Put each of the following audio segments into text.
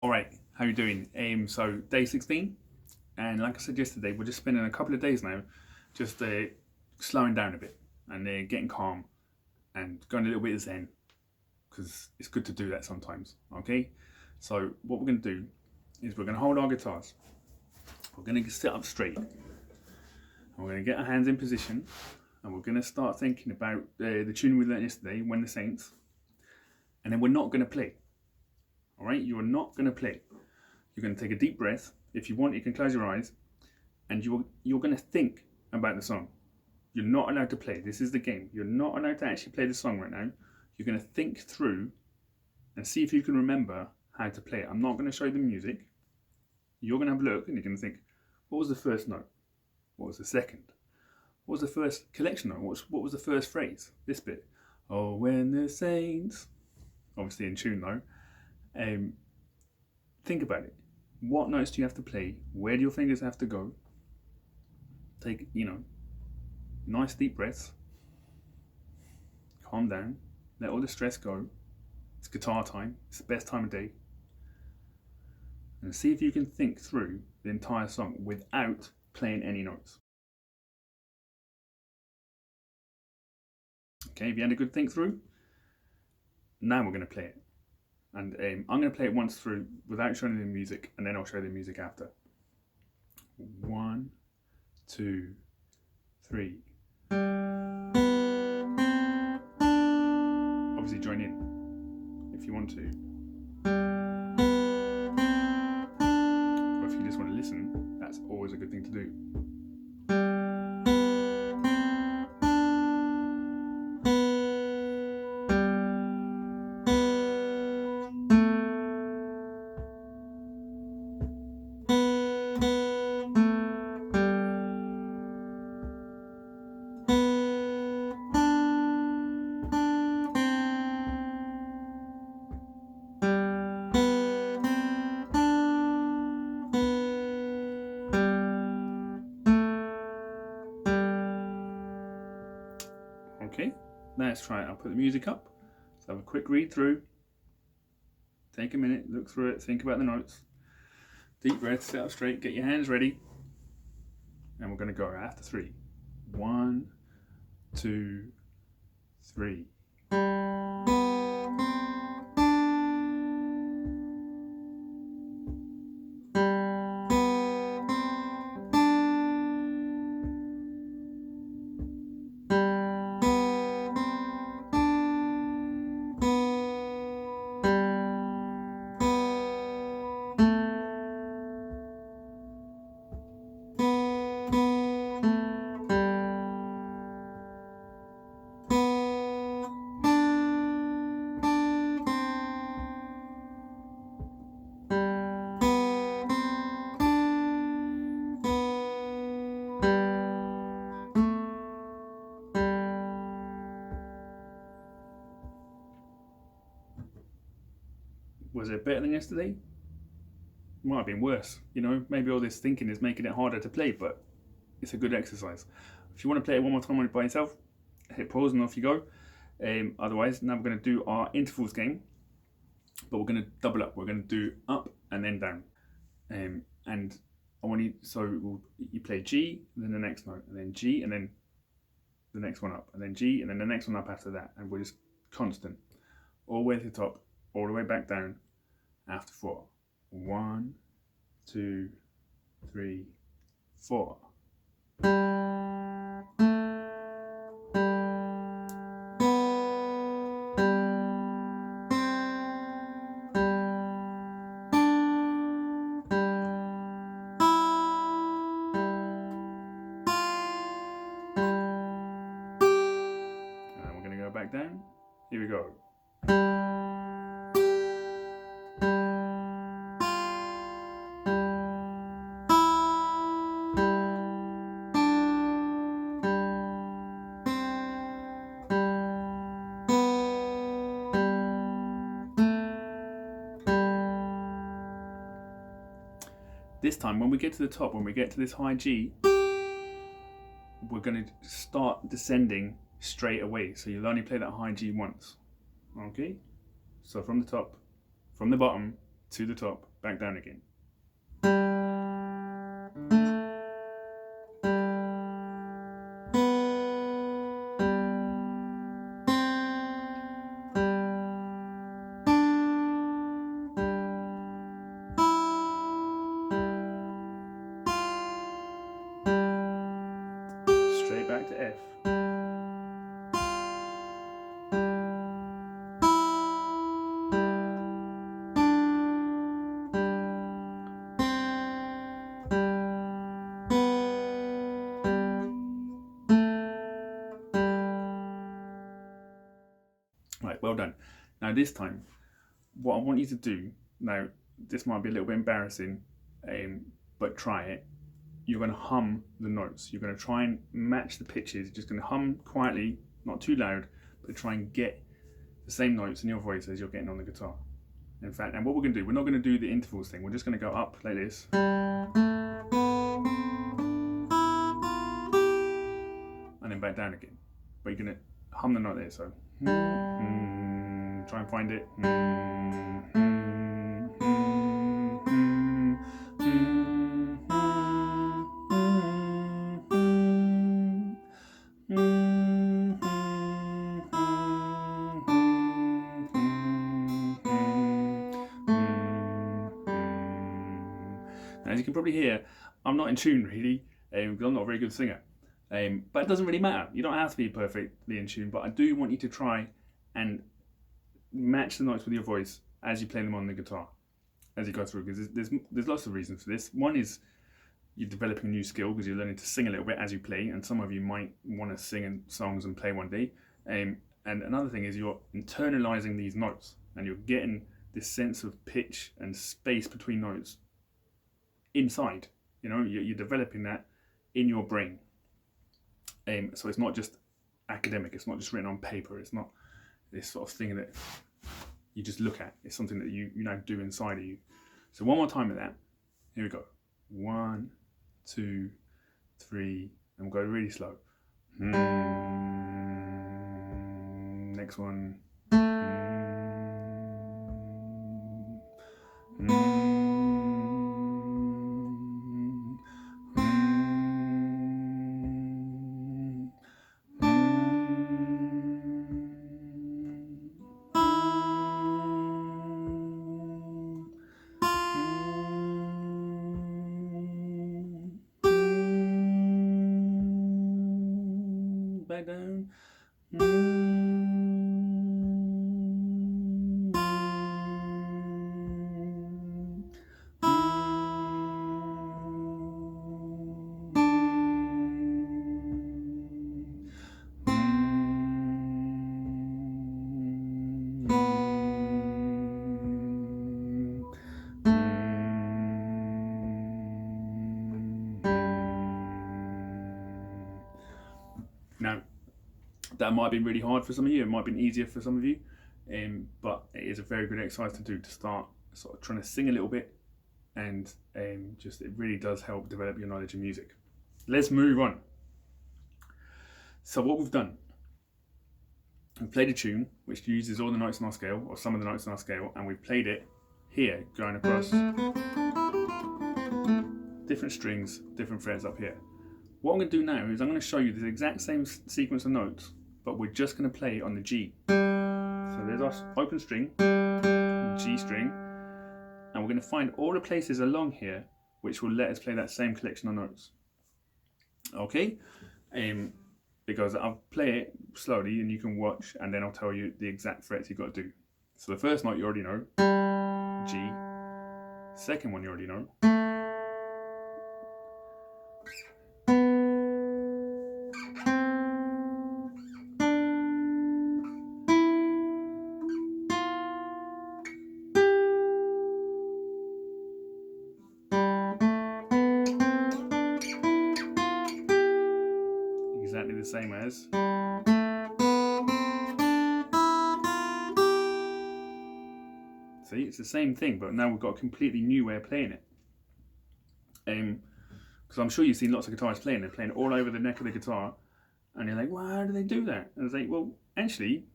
All right, how you doing? So day 16, and like I said yesterday, we're just spending a couple of days now, just slowing down a bit and getting calm and going a little bit zen, because it's good to do that sometimes. Okay, so what we're going to do is we're going to hold our guitars. We're going to sit up straight, and we're going to get our hands in position, and we're going to start thinking about the tune we learned yesterday, "When the Saints," and then we're not going to play. All right, you are not going to play. You're going to take a deep breath. If you want, you can close your eyes, and you're going to think about the song. You're not allowed to play. This is the game. You're not allowed to actually play the song right now. You're going to think through and see if you can remember how to play it. I'm not going to show you the music. You're going to have a look and you're going to think, what was the first note? What was the second? What was the first collection note? What was the first phrase? This bit. Oh, when the saints. Obviously in tune though. Think about it. What notes do you have to play? Where do your fingers have to go? Take, nice deep breaths. Calm down. Let all the stress go. It's guitar time. It's the best time of day. And see if you can think through the entire song without playing any notes. Okay, have you had a good think through? Now we're going to play it. And I'm going to play it once through without showing you the music, and then I'll show you the music after. 1, 2, 3. Obviously join in if you want to. Or if you just want to listen, that's always a good thing to do. Okay, let's try it. I'll put the music up. Let's have a quick read through. Take a minute, look through it, think about the notes. Deep breath, sit up straight, get your hands ready. And we're going to go after 3. 1, 2, 3. Was it better than yesterday? Might have been worse. Maybe all this thinking is making it harder to play, but it's a good exercise. If you want to play it one more time by yourself, hit pause and off you go. Otherwise, now we're going to do our intervals game, but we're going to double up. We're going to do up and then down. And I want you, you play G, and then the next note, and then G, and then the next one up, and then G, and then the next one up after that. And we're just constant, all the way to the top, all the way back down after 4. 1, 2, 3, 4. And we're going to go back down. Here we go. This time, when we get to the top, when we get to this high G, we're going to start descending straight away. So you'll only play that high G once. Okay? So from the top, from the bottom to the top, back down again. Straight back to F. Right, well done. Now this time, what I want you to do, now this might be a little bit embarrassing, but try it. You're going to hum the notes. You're going to try and match the pitches. You're just going to hum quietly, not too loud, but try and get the same notes in your voice as you're getting on the guitar. In fact, and what we're going to do, we're not going to do the intervals thing. We're just going to go up like this. And then back down again. But you're going to hum the note there, so. Try and find it. As you can probably hear, I'm not in tune really, because I'm not a very good singer. But it doesn't really matter. You don't have to be perfectly in tune, but I do want you to try and match the notes with your voice as you play them on the guitar, as you go through, because there's lots of reasons for this. One is you're developing a new skill because you're learning to sing a little bit as you play, and some of you might want to sing in songs and play one day. And another thing is you're internalizing these notes, and you're getting this sense of pitch and space between notes inside. You know, you're developing that in your brain. So it's not just academic, it's not just written on paper, it's not this sort of thing that you just look at, it's something that you now do inside of you. So one more time with that, here we go. 1, 2, 3, and we'll go really slow. Next one. Back down. Now, that might be really hard for some of you, it might be easier for some of you, but it is a very good exercise to do to start sort of trying to sing a little bit, and just it really does help develop your knowledge of music. Let's move on. So what we've done, we've played a tune which uses all the notes on our scale, or some of the notes on our scale, and we've played it here, going across different strings, different frets up here. What I'm going to do now is I'm going to show you the exact same sequence of notes, but we're just going to play it on the G. So there's our open string, G string, and we're going to find all the places along here which will let us play that same collection of notes. Okay? Because I'll play it slowly and you can watch, and then I'll tell you the exact frets you've got to do. So the first note you already know, G. Second one you already know, exactly the same as. See, it's the same thing, but now we've got a completely new way of playing it. Because I'm sure you've seen lots of guitarists playing, they're playing all over the neck of the guitar, and you're like, well, how do they do that? And it's like, well, actually,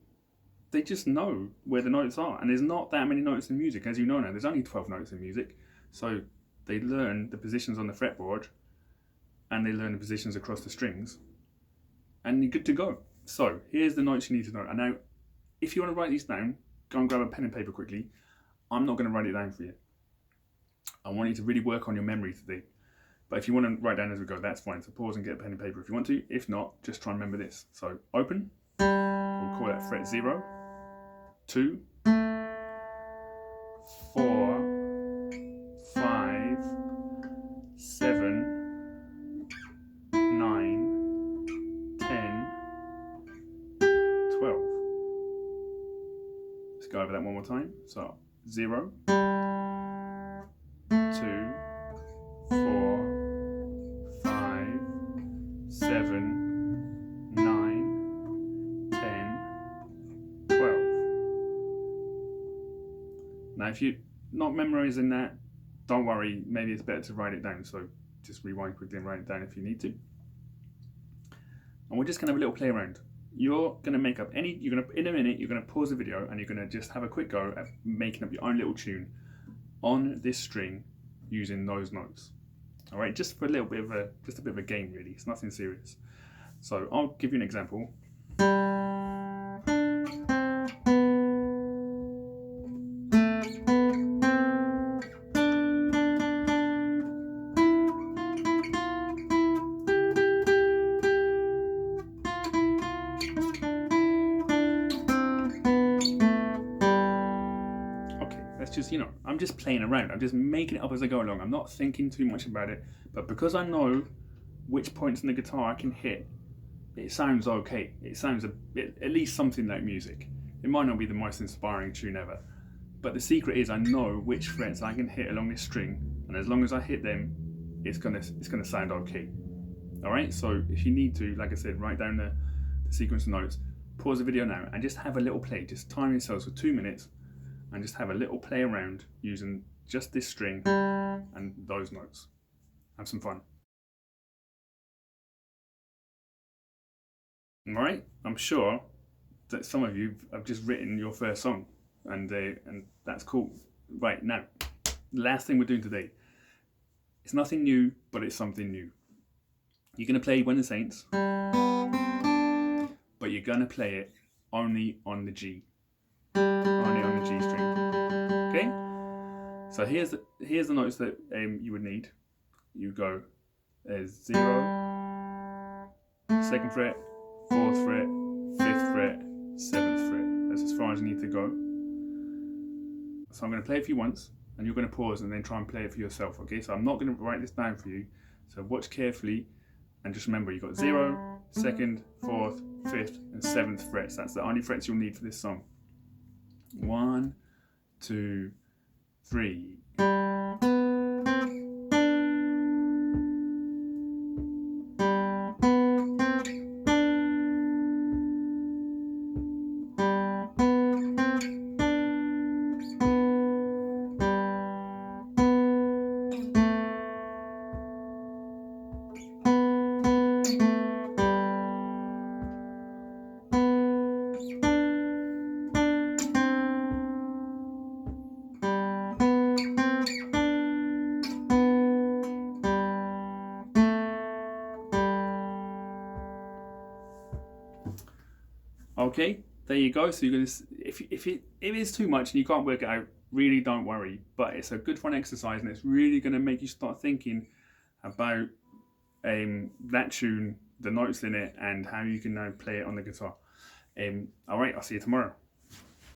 they just know where the notes are. And there's not that many notes in music, as you know now. There's only 12 notes in music. So they learn the positions on the fretboard and they learn the positions across the strings, and you're good to go. So here's the notes you need to know. And now, if you want to write these down, go and grab a pen and paper quickly. I'm not going to write it down for you. I want you to really work on your memory today. But if you want to write down as we go, that's fine. So pause and get a pen and paper if you want to. If not, just try and remember this. So open, we'll call that fret 0, 2, 4, 5, 7, 9, 10, 12. Let's go over that one more time. So 0, 2, 4, 5, 7, 9, 10, 12. Now if you're not memorising that, don't worry, maybe it's better to write it down. So just rewind quickly and write it down if you need to. And we're just going to have a little play around. You're going to make up in a minute, you're going to pause the video and you're going to just have a quick go at making up your own little tune on this string using those notes. All right, just for a little bit of a game really. It's nothing serious. So I'll give you an example. Just, I'm just playing around. I'm just making it up as I go along. I'm not thinking too much about it, but because I know which points in the guitar I can hit, it sounds okay. It sounds a bit, at least something like music. It might not be the most inspiring tune ever, but the secret is I know which frets I can hit along this string, and as long as I hit them, it's gonna sound okay. All right. So if you need to, like I said, write down the sequence of notes, pause the video now, and just have a little play. Just time yourselves for 2 minutes. And just have a little play around using just this string and those notes. Have some fun. All right, I'm sure that some of you have just written your first song, and that's cool. Right, now, last thing we're doing today. It's nothing new, but it's something new. You're going to play When the Saints, but you're going to play it only on the G. Only on the G string. Okay? So here's the notes that you would need. You go as 0, 2nd fret, 4th fret, 5th fret, 7th fret. That's as far as you need to go. So I'm going to play it for you once, and you're going to pause and then try and play it for yourself. Okay? So I'm not going to write this down for you. So watch carefully, and just remember you've got 0, 2nd, 4th, 5th, and 7th frets. That's the only frets you'll need for this song. 1, 2, 3. Okay, there you go. So you're gonna, if it is too much and you can't work it out, really don't worry. But it's a good fun exercise, and it's really going to make you start thinking about that tune, the notes in it, and how you can now play it on the guitar. All right, I'll see you tomorrow.